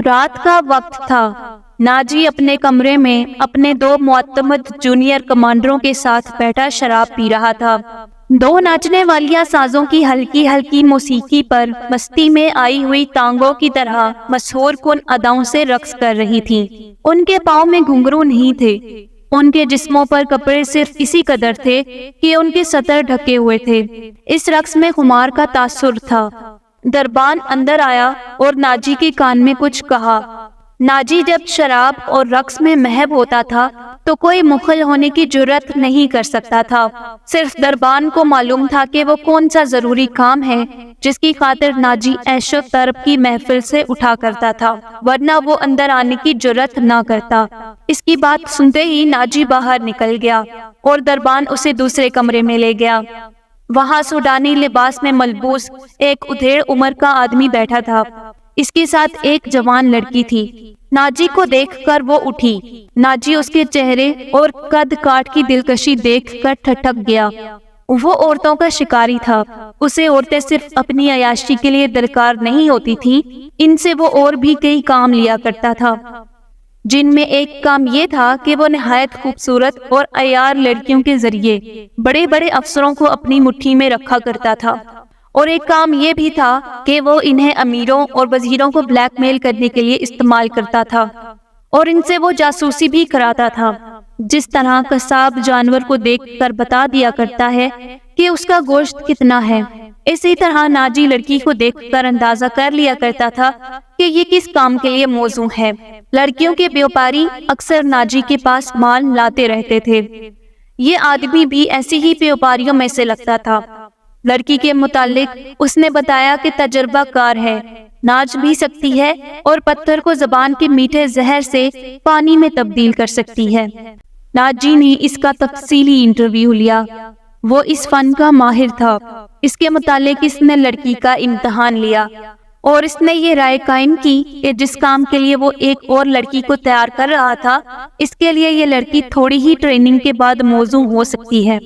رات کا وقت تھا۔ ناجی اپنے کمرے میں اپنے 2 معتمد جونیئر کمانڈروں کے ساتھ بیٹھا شراب پی رہا تھا۔ 2 ناچنے والیاں سازوں کی ہلکی ہلکی موسیقی پر مستی میں آئی ہوئی ٹانگوں کی طرح مسحور کن اداؤں سے رقص کر رہی تھیں۔ ان کے پاؤں میں گھنگرو نہیں تھے، ان کے جسموں پر کپڑے صرف اسی قدر تھے کہ ان کے سطر ڈھکے ہوئے تھے۔ اس رقص میں خمار کا تاثر تھا۔ دربان اندر آیا اور ناجی کے کان میں کچھ کہا۔ ناجی جب شراب اور رقص میں محو ہوتا تھا تو کوئی مخل ہونے کی جرأت نہیں کر سکتا تھا۔ صرف دربان کو معلوم تھا کہ وہ کون سا ضروری کام ہے جس کی خاطر ناجی عیش و طرب کی محفل سے اٹھا کرتا تھا، ورنہ وہ اندر آنے کی جرأت نہ کرتا۔ اس کی بات سنتے ہی ناجی باہر نکل گیا اور دربان اسے دوسرے کمرے میں لے گیا۔ وہاں سوڈانی لباس میں ملبوس ایک ادھیڑ عمر کا آدمی بیٹھا تھا۔ اس کے ساتھ ایک جوان لڑکی تھی۔ ناجی کو دیکھ کر وہ اٹھی۔ ناجی اس کے چہرے اور قد کاٹ کی دلکشی دیکھ کر ٹھٹک گیا۔ وہ عورتوں کا شکاری تھا۔ اسے عورتیں صرف اپنی عیاشی کے لیے درکار نہیں ہوتی تھیں، ان سے وہ اور بھی کئی کام لیا کرتا تھا، جن میں ایک کام یہ تھا کہ وہ نہایت خوبصورت اور عیار لڑکیوں کے ذریعے بڑے بڑے افسروں کو اپنی مٹھی میں رکھا کرتا تھا، اور ایک کام یہ بھی تھا کہ وہ انہیں امیروں اور وزیروں کو بلیک میل کرنے کے لیے استعمال کرتا تھا، اور ان سے وہ جاسوسی بھی کراتا تھا۔ جس طرح قصاب جانور کو دیکھ کر بتا دیا کرتا ہے کہ اس کا گوشت کتنا ہے، اسی طرح ناجی لڑکی کو دیکھ کر اندازہ کر لیا کرتا تھا کہ یہ کس کام کے لیے موزوں ہے۔ لڑکیوں کے بیوپاری اکثر ناجی کے پاس مال لاتے رہتے تھے۔ یہ آدمی بھی ایسی ہی بیوپاریوں میں سے لگتا تھا۔ لڑکی کے متعلق اس نے بتایا کہ تجربہ کار ہے، ناچ بھی سکتی ہے اور پتھر کو زبان کے میٹھے زہر سے پانی میں تبدیل کر سکتی ہے۔ ناجی نے اس کا تفصیلی انٹرویو لیا۔ وہ اس فن کا ماہر تھا۔ اس کے متعلق اس نے لڑکی کا امتحان لیا اور اس نے یہ رائے قائم کی کہ جس کام کے لیے وہ ایک اور لڑکی کو تیار کر رہا تھا، اس کے لیے یہ لڑکی تھوڑی ہی ٹریننگ کے بعد موزوں ہو سکتی ہے۔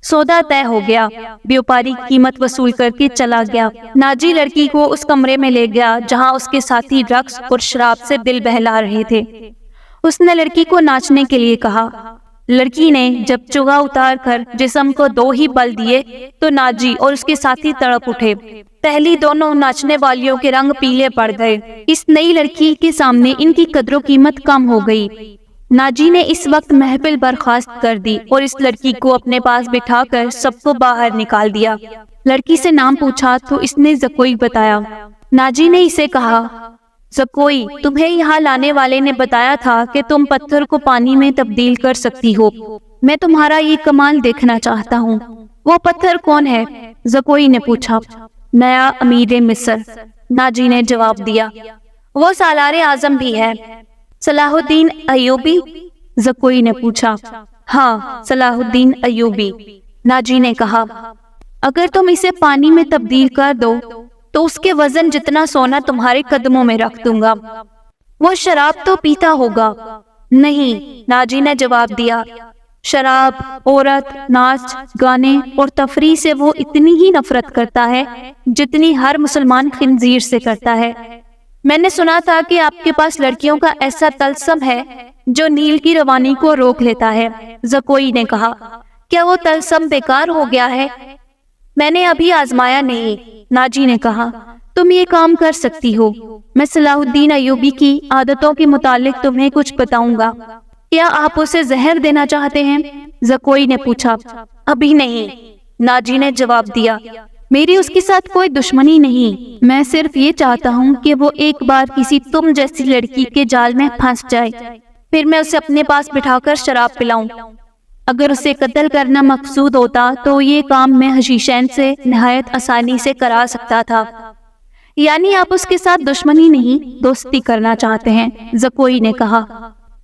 سودا طے ہو گیا۔ بیوپاری قیمت وصول کر کے چلا گیا۔ ناجی لڑکی کو اس کمرے میں لے گیا جہاں اس کے ساتھی رقص اور شراب سے دل بہلا رہے تھے۔ اس نے لڑکی کو ناچنے کے لیے کہا۔ لڑکی نے جب چگا اتار کر جسم کو 2 ہی بل دیے تو ناجی اور اس کے ساتھی تڑپ اٹھے۔ پہلی دونوں ناچنے والیوں کے رنگ پیلے پڑ گئے۔ اس نئی لڑکی کے سامنے ان کی قدر و قیمت کم ہو گئی۔ ناجی نے اس وقت محفل برخاست کر دی اور اس لڑکی کو اپنے پاس بٹھا کر سب کو باہر نکال دیا۔ لڑکی سے نام پوچھا تو اس نے زکوئی بتایا۔ ناجی نے اسے کہا، زکوئی، تمہیں یہاں لانے والے نے بتایا تھا کہ تم پتھر کو پانی میں تبدیل کر سکتی ہو۔ میں تمہارا یہ کمال دیکھنا چاہتا ہوں۔ وہ پتھر کون ہے؟ زکوئی نے پوچھا۔ نیا امیر مصر، ناجی نے جواب دیا۔ وہ سالار اعظم بھی ہے۔ صلاح الدین ایوبی؟ زکوئی نے پوچھا۔ ہاں، صلاح الدین ایوبی، ناجی نے کہا۔ اگر تم اسے پانی میں تبدیل کر دو تو اس کے وزن جتنا سونا تمہارے قدموں میں رکھ دوں گا۔ وہ شراب تو پیتا ہوگا؟ نہیں، ناجی نے جواب دیا۔ شراب، عورت، ناچ گانے اور تفریح سے وہ اتنی ہی نفرت کرتا ہے جتنی ہر مسلمان خنزیر سے کرتا ہے۔ میں نے سنا تھا کہ آپ کے پاس لڑکیوں کا ایسا طلسم ہے جو نیل کی روانی کو روک لیتا ہے۔ زکوئی نے کہا۔ کیا وہ طلسم بیکار ہو گیا ہے؟ میں نے ابھی آزمایا نہیں، ناجی نے کہا۔ تم یہ کام کر سکتی ہو۔ میں صلاح الدین ایوبی کی عادتوں کے متعلق تمہیں کچھ بتاؤں گا۔ کیا آپ اسے زہر دینا چاہتے ہیں؟ زکوئی نے پوچھا۔ ابھی نہیں، ناجی نے جواب دیا۔ میری اس کے ساتھ کوئی دشمنی نہیں، میں صرف یہ چاہتا ہوں کہ وہ ایک بار کسی تم جیسی لڑکی کے جال میں پھنس جائے، پھر میں اسے اپنے پاس بٹھا کر شراب پلاؤں۔ اگر اسے قتل کرنا مقصود ہوتا تو یہ کام میں حشیشین سے نہایت آسانی سے کرا سکتا تھا۔ یعنی آپ اس کے ساتھ دشمنی نہیں، دوستی کرنا چاہتے ہیں، زکوئی نے کہا۔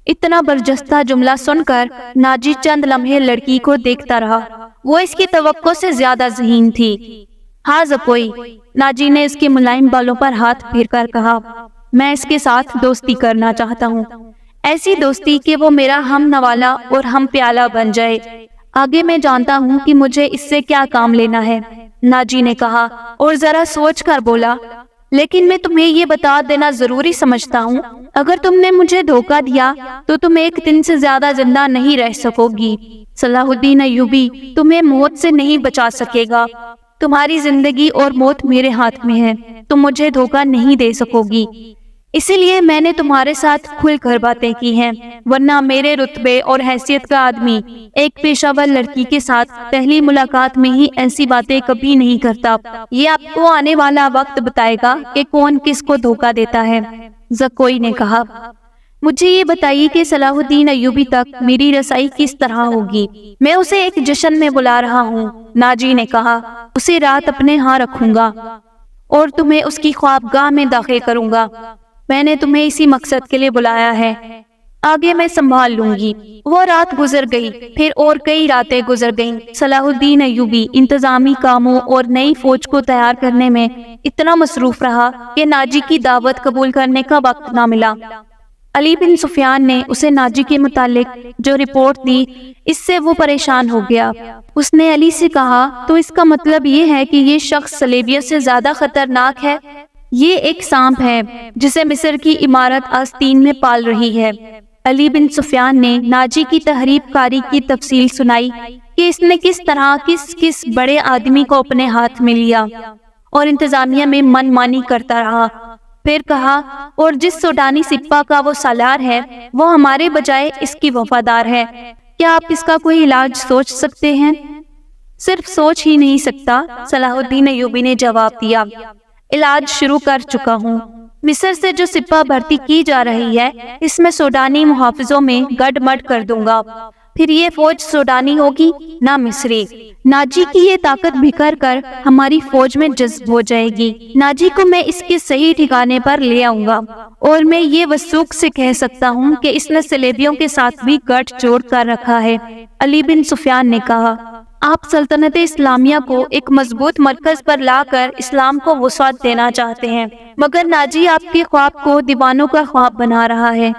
اتنا برجستہ جملہ سن کر ناجی چند لمحے لڑکی کو دیکھتا رہا۔ وہ اس کی توقع سے زیادہ ذہین تھی۔ ہاں زکوئی، ناجی نے اس کے ملائم بالوں پر ہاتھ پھیر کر کہا، میں اس کے ساتھ دوستی کرنا چاہتا ہوں، ایسی دوستی کہ وہ میرا ہم نوالا اور ہم پیالہ بن جائے۔ آگے میں جانتا ہوں کہ مجھے اس سے کیا کام لینا ہے، ناجی نے کہا اور ذرا سوچ کر بولا، لیکن میں تمہیں یہ بتا دینا ضروری سمجھتا ہوں، اگر تم نے مجھے دھوکہ دیا تو تم ایک دن سے زیادہ زندہ نہیں رہ سکو گی۔ صلاح الدین ایوبی تمہیں موت سے نہیں بچا سکے گا، تمہاری زندگی اور موت میرے ہاتھ میں ہے، تم مجھے دھوکہ نہیں دے سکو گی، اسی لیے میں نے تمہارے ساتھ کھل کر باتیں کی ہیں، ورنہ میرے رتبے اور حیثیت کا آدمی ایک پیشہ ور لڑکی کے ساتھ پہلی ملاقات میں ہی ایسی باتیں کبھی نہیں کرتا۔ یہ آپ کو آنے والا وقت بتائے گا کہ کون کس کو دھوکہ دیتا ہے۔ زکوئی نے کہا، مجھے یہ بتائیے کہ صلاح الدین ایوبی تک میری رسائی کس طرح ہوگی؟ میں اسے ایک جشن میں بلا رہا ہوں، ناجی نے کہا، اسے رات اپنے ہاں رکھوں گا اور تمہیں اس کی خوابگاہ میں داخل کروں گا۔ میں نے تمہیں اسی مقصد کے لیے بلایا ہے، آگے میں سنبھال لوں گی۔ وہ رات گزر گئی، پھر اور کئی راتیں گزر گئیں۔ صلاح الدین ایوبی انتظامی کاموں اور نئی فوج کو تیار کرنے میں اتنا مصروف رہا کہ ناجی کی دعوت قبول کرنے کا وقت نہ ملا۔ علی بن سفیان نے اسے ناجی کے متعلق جو رپورٹ دی، اس سے وہ پریشان ہو گیا۔ اس نے علی سے کہا، تو اس کا مطلب یہ ہے کہ یہ شخص صلیبیت سے زیادہ خطرناک ہے؟ یہ ایک سانپ ہے جسے مصر کی عمارت آستین میں پال رہی ہے۔ علی بن سفیان نے ناجی کی تحریب کاری کی تفصیل سنائی کہ اس نے کس طرح کس بڑے آدمی کو اپنے ہاتھ میں لیا اور انتظامیہ میں من مانی کرتا رہا۔ پھر کہا، اور جس سوڈانی سپاہ کا وہ سالار ہے، وہ ہمارے بجائے اس کی وفادار ہے۔ کیا آپ اس کا کوئی علاج سوچ سکتے ہیں؟ صرف سوچ ہی نہیں سکتا، صلاح الدین ایوبی نے جواب دیا، علاج شروع کر چکا ہوں۔ مصر سے جو سپاہ بھرتی کی جا رہی ہے، اس میں سوڈانی محافظوں میں گڈ مڈ کر دوں گا، پھر یہ فوج سوڈانی ہوگی نہ مصری۔ ناجی کی یہ طاقت بکھر کر ہماری فوج میں جذب ہو جائے گی۔ ناجی کو میں اس کے صحیح ٹھکانے پر لے آؤں گا، اور میں یہ وثوق سے کہہ سکتا ہوں کہ اس نے صلیبیوں کے ساتھ بھی گٹھ جوڑ کر رکھا ہے۔ علی بن سفیان نے کہا، آپ سلطنت اسلامیہ کو ایک مضبوط مرکز پر لا کر اسلام کو وسعت دینا چاہتے ہیں، مگر ناجی آپ کے خواب کو دیوانوں کا خواب بنا رہا ہے۔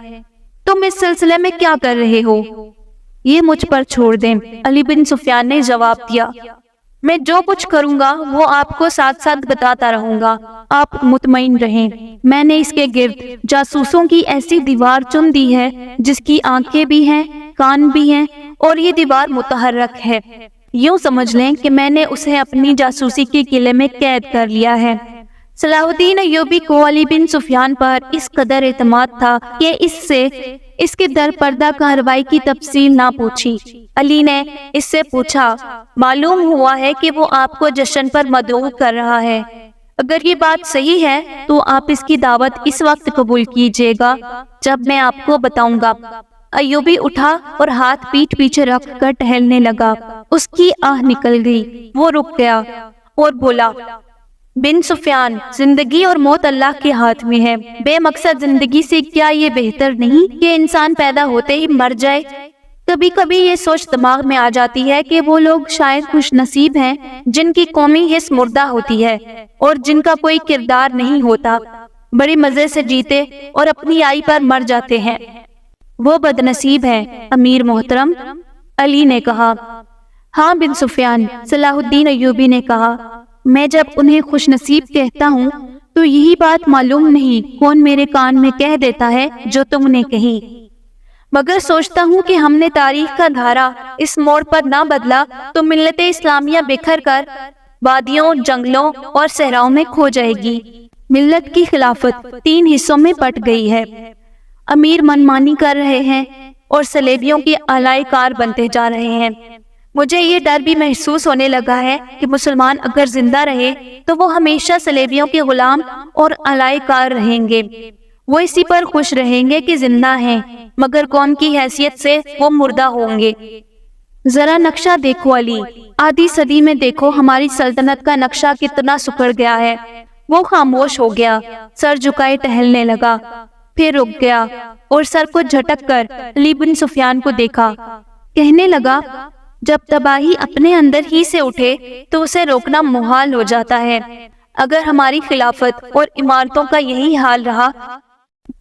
تم اس سلسلے میں کیا کر رہے ہو؟ یہ مجھ پر چھوڑ دیں، علی بن سفیان نے جواب دیا، میں جو کچھ کروں گا وہ آپ کو ساتھ ساتھ بتاتا رہوں گا، آپ مطمئن رہیں۔ میں نے اس کے گرد جاسوسوں کی ایسی دیوار چن دی ہے جس کی آنکھیں بھی ہیں، کان بھی ہیں، اور یہ دیوار متحرک ہے۔ یوں سمجھ لیں کہ میں نے اسے اپنی جاسوسی کے قلعے میں قید کر لیا ہے۔ صلاح الدین ایوبی کو علی بن سفیان پر اس قدر اعتماد تھا کہ اس کے در پردہ کارروائی کی تفصیل نہ پوچھی۔ علی نے اس سے پوچھا، معلوم ہوا ہے کہ وہ آپ کو جشن پر مدعو کر رہا ہے، اگر یہ بات صحیح ہے تو آپ اس کی دعوت اس وقت قبول کیجیے گا جب میں آپ کو بتاؤں گا۔ ایوبی اٹھا اور ہاتھ پیٹھ پیچھے رکھ کر ٹہلنے لگا۔ اس کی آہ نکل گئی، وہ رک گیا اور بولا، بن سفیان، زندگی اور موت اللہ کے ہاتھ میں ہے، بے مقصد زندگی سے کیا یہ بہتر نہیں کہ انسان پیدا ہوتے ہی مر جائے؟ کبھی کبھی یہ سوچ دماغ میں آ جاتی ہے کہ وہ لوگ شاید خوش نصیب ہیں جن کی قومی حس مردہ ہوتی ہے اور جن کا کوئی کردار نہیں ہوتا، بڑے مزے سے جیتے اور اپنی آئی پر مر جاتے ہیں۔ وہ بد نصیب ہے امیر محترم، علی نے کہا۔ ہاں بن سفیان، صلاح الدین ایوبی نے کہا، میں جب انہیں خوش نصیب کہتا ہوں تو یہی بات معلوم نہیں کون میرے کان میں کہہ دیتا ہے جو تم نے کہی، مگر سوچتا ہوں کہ ہم نے تاریخ کا دھارا اس موڑ پر نہ بدلا تو ملت اسلامیہ بکھر کر وادیوں، جنگلوں اور صحراؤں میں کھو جائے گی۔ ملت کی خلافت 3 حصوں میں بٹ گئی ہے، امیر منمانی کر رہے ہیں اور صلیبیوں کے آلائے کار بنتے جا رہے ہیں۔ مجھے یہ ڈر بھی محسوس ہونے لگا ہے کہ مسلمان اگر زندہ رہے تو وہ ہمیشہ صلیبیوں کے غلام اور آلائے کار رہیں گے۔ وہ اسی پر خوش رہیں گے کہ زندہ ہیں، مگر قوم کی حیثیت سے وہ مردہ ہوں گے۔ ذرا نقشہ دیکھو علی، آدھی صدی میں دیکھو ہماری سلطنت کا نقشہ کتنا سکڑ گیا ہے۔ وہ خاموش ہو گیا، سر جھکائے ٹہلنے لگا، پھر رک گیا اور سر کو جھٹک کر علی بن سفیان کو دیکھا، کہنے لگا، جب تباہی اپنے اندر ہی سے اٹھے تو اسے روکنا محال ہو جاتا ہے۔ اگر ہماری خلافت اور عمارتوں کا یہی حال رہا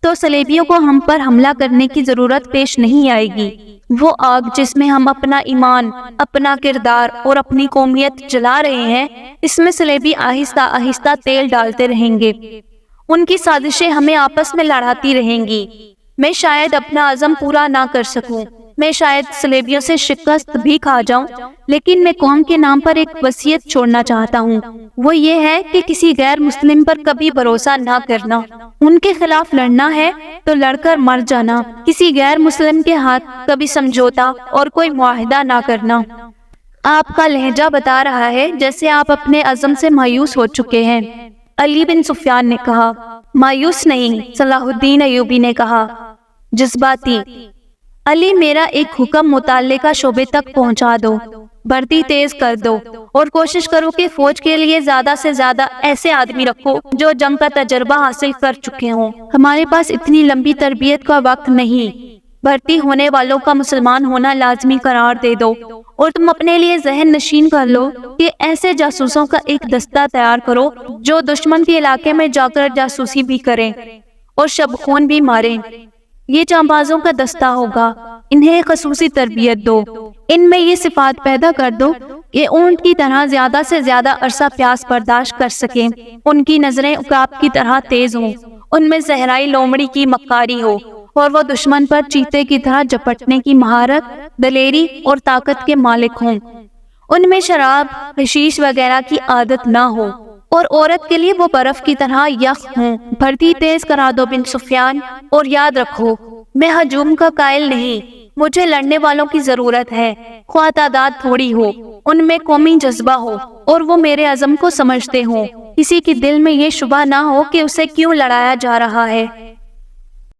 تو صلیبیوں کو ہم پر حملہ کرنے کی ضرورت پیش نہیں آئے گی۔ وہ آگ جس میں ہم اپنا ایمان، اپنا کردار اور اپنی قومیت جلا رہے ہیں، اس میں صلیبی آہستہ آہستہ تیل ڈالتے رہیں گے۔ ان کی سازشیں ہمیں آپس میں لڑاتی رہیں گی۔ میں شاید اپنا عزم پورا نہ کر سکوں، میں شاید صلیبیوں سے شکست بھی کھا جاؤں، لیکن میں قوم کے نام پر ایک وصیت چھوڑنا چاہتا ہوں۔ وہ یہ ہے کہ کسی غیر مسلم پر کبھی بھروسہ نہ کرنا۔ ان کے خلاف لڑنا ہے تو لڑ کر مر جانا۔ کسی غیر مسلم کے ہاتھ کبھی سمجھوتا اور کوئی معاہدہ نہ کرنا۔ آپ کا لہجہ بتا رہا ہے جیسے آپ اپنے عزم سے مایوس ہو چکے ہیں، علی بن سفیان نے کہا۔ مایوس نہیں، صلاح الدین ایوبی نے کہا، جذباتی۔ علی، میرا ایک حکم متعلقہ شعبے تک پہنچا دو، بھرتی تیز کر دو اور کوشش کرو کہ فوج کے لیے زیادہ سے زیادہ ایسے آدمی رکھو جو جنگ کا تجربہ حاصل کر چکے ہوں۔ ہمارے پاس اتنی لمبی تربیت کا وقت نہیں۔ بھرتی ہونے والوں کا مسلمان ہونا لازمی قرار دے دو، اور تم اپنے لیے ذہن نشین کر لو کہ ایسے جاسوسوں کا ایک دستہ تیار کرو جو دشمن کے علاقے میں جا کر جاسوسی بھی کریں اور شب خون بھی ماریں۔ یہ جانبازوں کا دستہ ہوگا۔ انہیں خصوصی تربیت دو، ان میں یہ صفات پیدا کر دو کہ اونٹ کی طرح زیادہ سے زیادہ عرصہ پیاس برداشت کر سکیں، ان کی نظریں عقاب کی طرح تیز ہوں، ان میں صحرائی لومڑی کی مکاری ہو، اور وہ دشمن پر چیتے کی طرح جپٹنے کی مہارت، دلیری اور طاقت کے مالک ہوں۔ ان میں شراب، حشیش وغیرہ کی عادت نہ ہو، اور عورت کے لیے وہ برف کی طرح یخ ہوں۔ بھرتی تیز کرا دو بن سفیان، اور یاد رکھو، میں ہجوم کا قائل نہیں، مجھے لڑنے والوں کی ضرورت ہے، خواہ تعداد تھوڑی ہو، ان میں قومی جذبہ ہو اور وہ میرے عزم کو سمجھتے ہوں، کسی کے دل میں یہ شبہ نہ ہو کہ اسے کیوں لڑایا جا رہا ہے۔